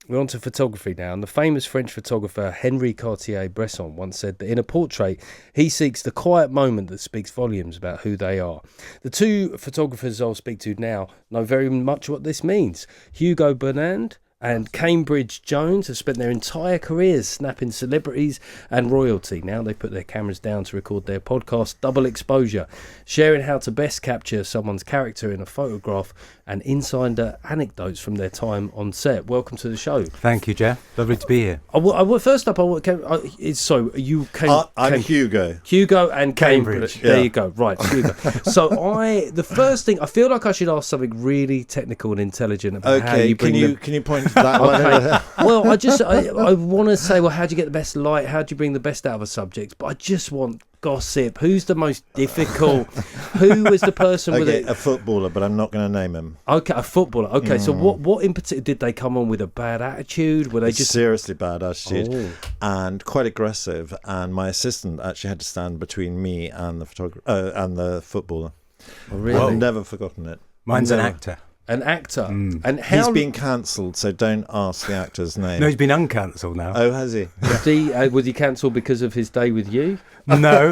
We're on to photography now, and the famous French photographer Henri Cartier-Bresson once said that in a portrait, he seeks the quiet moment that speaks volumes about who they are. The two photographers I'll speak to now know very much what this means. Hugo Burnand and Cambridge Jones have spent their entire careers snapping celebrities and royalty. Now they put their cameras down to record their podcast, Double Exposure, sharing how to best capture someone's character in a photograph and insider anecdotes from their time on set. Welcome to the show. Thank you, Geoff. Lovely to be here. First up, you came... I'm Hugo. Hugo and Cambridge. Yeah. There you go. Right, Hugo. So the first thing, I feel like I should ask something really technical and intelligent about how you bring can you point to that one? Okay. Well, I want to say, well, how do you get the best light? How do you bring the best out of a subject? But I just want gossip. Who's the most difficult? Who was the person with it? A footballer, but I'm not going to name him. Okay, a footballer. Okay, so what in particular, did they come on with a bad attitude? Were they just seriously bad attitude and quite aggressive? And my assistant actually had to stand between me and the photographer and the footballer. Oh, really? I've never forgotten it. Mine's an actor. An actor. And he's been cancelled, so don't ask the actor's name. No, he's been uncancelled now. Oh, has he? Was he cancelled because of his day with you? No.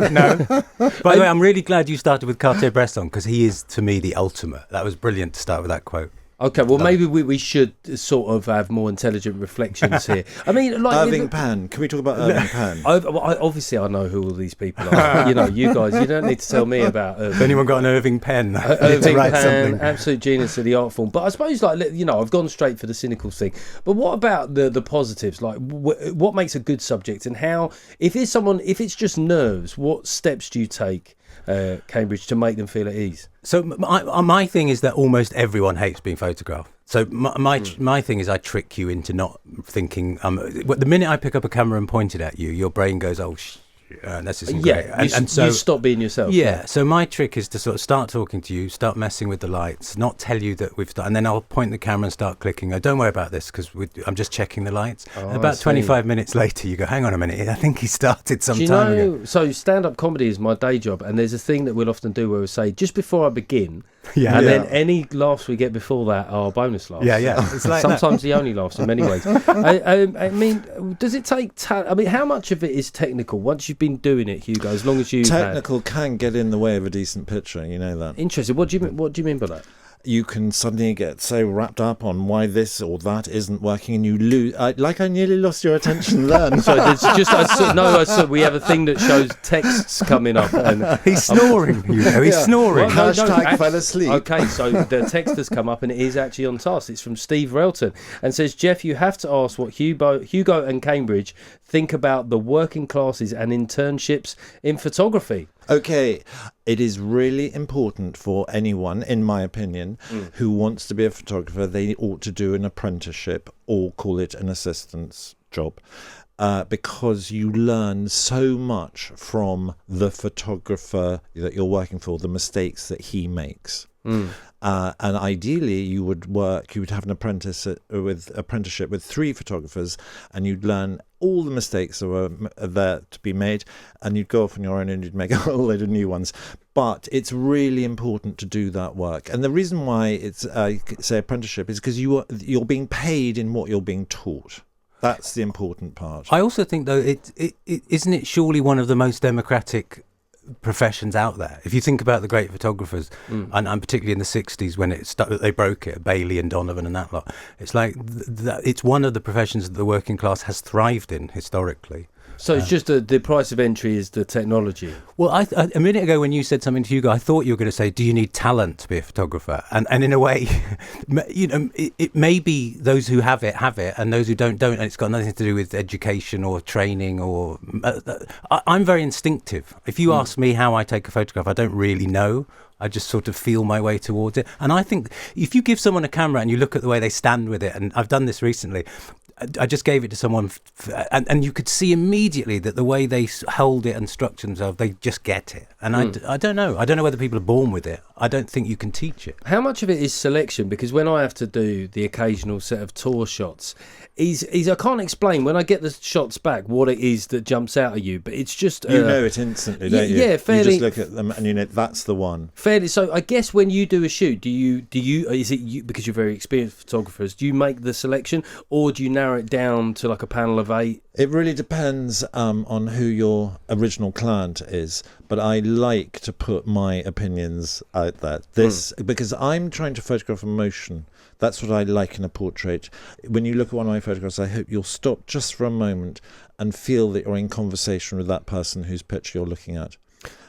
By the way, I'm really glad you started with Cartier-Bresson, because he is, to me, the ultimate. That was brilliant to start with that quote. Okay, well, maybe we should sort of have more intelligent reflections here. I mean, like Irving Penn. Can we talk about Irving Penn? Obviously, I know who all these people are. You guys, you don't need to tell me about Irving. Has anyone got an Irving Penn? Irving Penn, absolute genius of the art form. But I suppose, I've gone straight for the cynical thing. But what about the positives? Like, what makes a good subject, and how, if it's just nerves, what steps do you take, Cambridge, to make them feel at ease? So my thing is that almost everyone hates being photographed. So my thing is I trick you into not thinking. The minute I pick up a camera and point it at you, your brain goes, "Oh, this isn't great." And so you stop being yourself. Yeah. So my trick is to sort of start talking to you, start messing with the lights, not tell you that we've started, and then I'll point the camera and start clicking. Oh, don't worry about this, because I'm just checking the lights. And about 25 minutes later, you go, "Hang on a minute, I think he started some time ago." So stand-up comedy is my day job, and there's a thing that we'll often do where we say, just before I begin, then any laughs we get before that are bonus laughs. Yeah. It's like sometimes the only laughs in many ways. I mean, does it take how much of it is technical once you've been doing it, Hugo? As long as you technical can get in the way of a decent picture, you know that. Interesting. What do you mean by that? You can suddenly get so wrapped up on why this or that isn't working, and you lose. I nearly lost your attention then. So it's just we have a thing that shows texts coming up, and he's snoring. He's snoring. Well, #, fell asleep. Okay, so the text has come up, and it is actually on task. It's from Steve Relton, and says, Geoff, you have to ask what Hugo and Cambridge think about the working classes and internships in photography. Okay, it is really important for anyone, in my opinion, who wants to be a photographer. They ought to do an apprenticeship or call it an assistant's job, because you learn so much from the photographer that you're working for, the mistakes that he makes. And ideally, you would have an apprenticeship with 3 photographers, and you'd learn all the mistakes that are there to be made, and you'd go off on your own and you'd make a whole load of new ones. But it's really important to do that work. And the reason why it's say apprenticeship is because you're being paid in what you're being taught. That's the important part. I also think, though, isn't it surely one of the most democratic professions out there? If you think about the great photographers, and particularly in the 60s when they broke it, Bailey and Donovan and that lot, it's like it's one of the professions that the working class has thrived in historically. So it's just the price of entry is the technology. Well, a minute ago when you said something to Hugo, I thought you were going to say, do you need talent to be a photographer? And in a way, it may be those who have it, and those who don't. And it's got nothing to do with education or training or... I'm very instinctive. If you ask me how I take a photograph, I don't really know. I just sort of feel my way towards it. And I think if you give someone a camera and you look at the way they stand with it, and I've done this recently, I just gave it to someone, and you could see immediately that the way they hold it and structure themselves, they just get it. And I don't know. I don't know whether people are born with it. I don't think you can teach it. How much of it is selection? Because when I have to do the occasional set of tour shots, I can't explain when I get the shots back what it is that jumps out at you, but it's just you know it instantly, don't you? Yeah, fairly. You just look at them and you know that's the one. Fairly. So I guess when you do a shoot, do you is it you, because you're very experienced photographers? Do you make the selection, or do you narrow it down to like a panel of 8? It really depends on who your original client is, but I like to put my opinions out there. Because I'm trying to photograph emotion. That's what I like in a portrait. When you look at one of my photographs, I hope you'll stop just for a moment and feel that you're in conversation with that person whose picture you're looking at.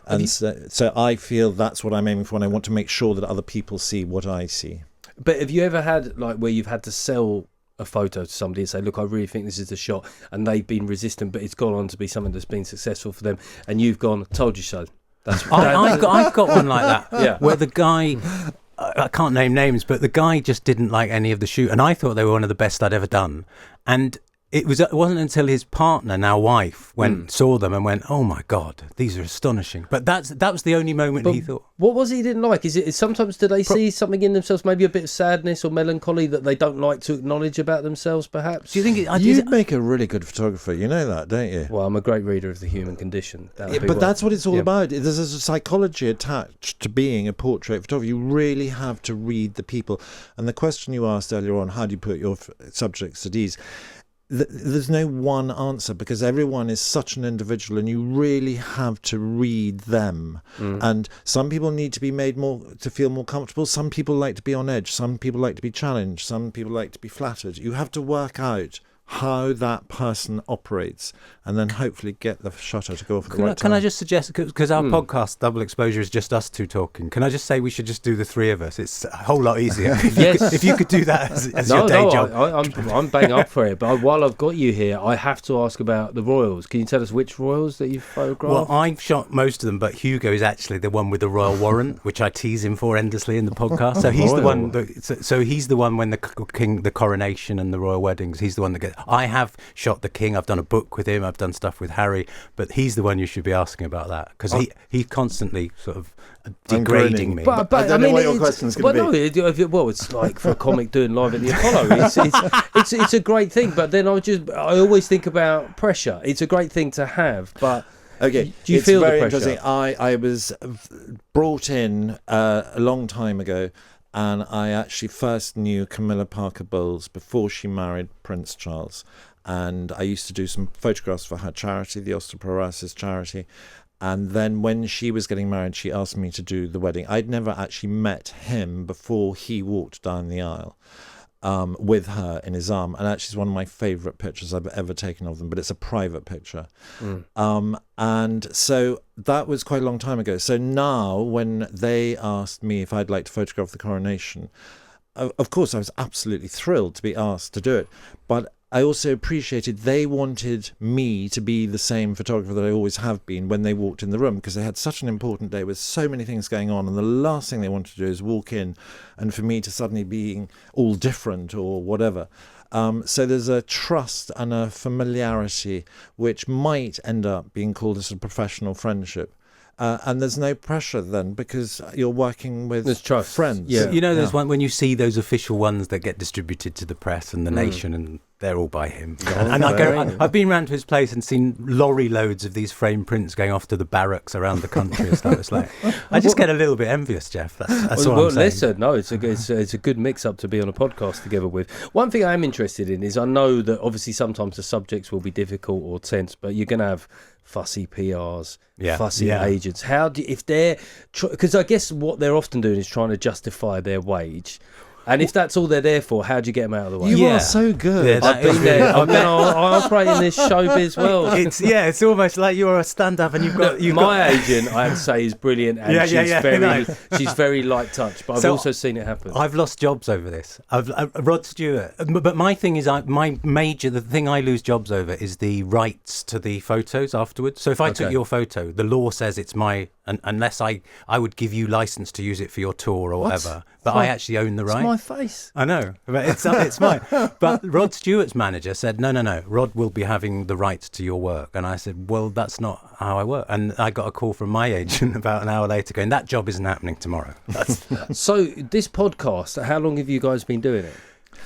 And so I feel that's what I'm aiming for, and I want to make sure that other people see what I see. But have you ever had like where you've had to sell a photo to somebody and say, look, I really think this is the shot, and they've been resistant, but it's gone on to be something that's been successful for them, and you've gone, told you so? I've got one like that. Yeah. Where the guy, I can't name names, but the guy just didn't like any of the shoot, and I thought they were one of the best I'd ever done. And it wasn't until his partner, now wife, saw them and went, oh my God, these are astonishing. But that was the only moment he thought. What was it he didn't like? Is it sometimes do they see something in themselves, maybe a bit of sadness or melancholy that they don't like to acknowledge about themselves, perhaps? Do you think You'd make a really good photographer, you know that, don't you? Well, I'm a great reader of the human condition. But that's what it's all about. There's a psychology attached to being a portrait photographer. You really have to read the people. And the question you asked earlier on, how do you put your subjects at ease? There's no one answer, because everyone is such an individual, and you really have to read them. And some people need to be made to feel more comfortable. Some people like to be on edge. Some people like to be challenged. Some people like to be flattered. You have to work out how that person operates, and then hopefully get the shutter to go off at the right time. Can I just suggest, because our podcast Double Exposure is just us two talking, can I just say we should just do the three of us? It's a whole lot easier. If you could do that as your day job. I'm bang up for it, but while I've got you here, I have to ask about the royals. Can you tell us which royals that you've photographed? Well, I've shot most of them, but Hugo is actually the one with the royal warrant, which I tease him for endlessly in the podcast. So he's the one. So he's the one when the coronation and the royal weddings. He's the one that gets. I have shot the king. I've done a book with him. I've done stuff with Harry, but he's the one you should be asking about that, because he's constantly sort of degrading me. But I don't know what your question's going to be. Well, it's like for a comic doing live at the Apollo. It's a great thing, but then I always think about pressure. It's a great thing to have, but. Okay, do you feel very the pressure? Interesting. I was brought in a long time ago, and I actually first knew Camilla Parker Bowles before she married Prince Charles. And I used to do some photographs for her charity, the Osteoporosis charity. And then when she was getting married, she asked me to do the wedding. I'd never actually met him before he walked down the aisle with her in his arm. And actually, it's one of my favourite pictures I've ever taken of them, but it's a private picture. And so that was quite a long time ago. So now when they asked me if I'd like to photograph the coronation, of course, I was absolutely thrilled to be asked to do it. But I also appreciated they wanted me to be the same photographer that I always have been when they walked in the room, because they had such an important day with so many things going on, and the last thing they wanted to do is walk in and for me to suddenly being all different or whatever. So there's a trust and a familiarity which might end up being called as a professional friendship. And there's no pressure then, because you're working with friends. Yeah. You know, there's one when you see those official ones that get distributed to the press and the nation, and they're all by him. And I've been round to his place and seen lorry loads of these framed prints going off to the barracks around the country and stuff. It's like, I just get a little bit envious, Geoff. That's all I'm saying. Listen, no, it's a good mix-up to be on a podcast together with. One thing I'm interested in is, I know that obviously sometimes the subjects will be difficult or tense, but you're going to have fussy PRs, fussy agents. How do if they're because I guess what they're often doing is trying to justify their wage. And if that's all they're there for, how do you get them out of the way? You are so good. I've been there. I operate in this showbiz world. It's almost like you're a stand-up and you've got my agent. I have to say is brilliant, and she's very light touch. But I've also seen it happen. I've lost jobs over this. Rod Stewart. But my thing is, the thing I lose jobs over is the rights to the photos afterwards. So if I took your photo, the law says it's my unless I would give you license to use it for your tour or whatever. But I actually own the right. It's my face. I know, but it's mine. But Rod Stewart's manager said, no, Rod will be having the right to your work. And I said, well, that's not how I work. And I got a call from my agent about an hour later going, that job isn't happening tomorrow. So this podcast, how long have you guys been doing it?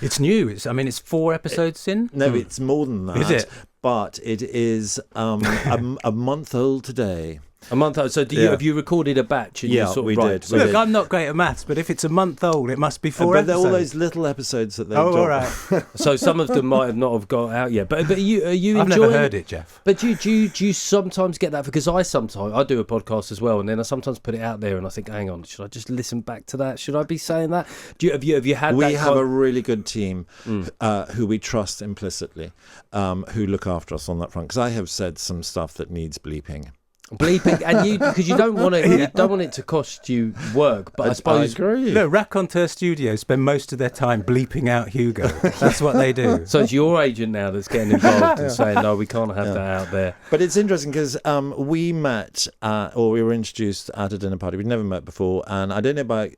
It's new. It's 4 episodes in. No, it's more than that. Is it? But it is a month old today. A month old. So have you recorded a batch? And Yeah, you sort of, we right, did. so Look, I'm not great at maths, but if it's a month old, it must be 4 But they're episodes. all those little episodes that they Oh, drop. all right. So some of them might have not have got out yet. But are you I've enjoying? never heard it, Geoff. But do you sometimes get that? Because I do a podcast as well, and then I sometimes put it out there, and I think, hang on, should I just listen back to that? Should I be saying that? Have you had? We that have a really good team who we trust implicitly, who look after us on that front. Because I have said some stuff that needs bleeping. bleeping, and because you don't want it, you don't want it to cost you work. But I suppose agree. No, Raconteur Studios spend most of their time bleeping out Hugo. That's what they do. so. It's your agent now that's getting involved and saying, no, we can't have that out there. But it's interesting because we met, or we were introduced at a dinner party. We'd never met before, and I don't know about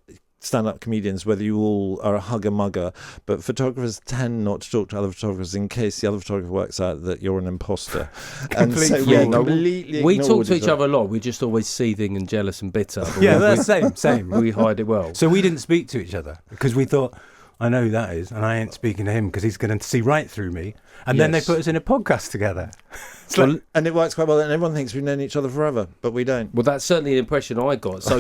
stand-up comedians whether you all are a hugger-mugger, but photographers tend not to talk to other photographers in case the other photographer works out that you're an imposter. And so we talk to each other a lot. We're just always seething and jealous and bitter. Yeah, that's same. We hide it well. So we didn't speak to each other because we thought, I know who that is, and I ain't speaking to him because he's going to see right through me. And then they put us in a podcast together. And it works quite well, and everyone thinks we've known each other forever, but we don't. Well, that's certainly the impression I got. So,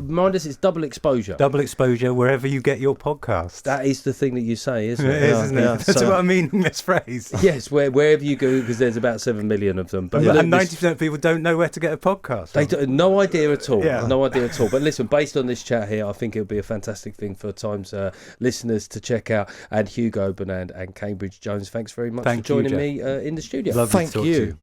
mind us, it's double exposure. Double exposure wherever you get your podcast. That is the thing that you say, isn't it? It is, isn't it? Yeah. That's what I mean in this phrase. Yes, wherever you go, because there's about 7 million of them. But And 90% of people don't know where to get a podcast. They no idea at all. Yeah. No idea at all. But listen, based on this chat here, I think it'll be a fantastic thing for Times listeners to check out. And Hugo Burnand and Cambridge Jones, thanks very much for joining me in the studio. Lovely to talk to you.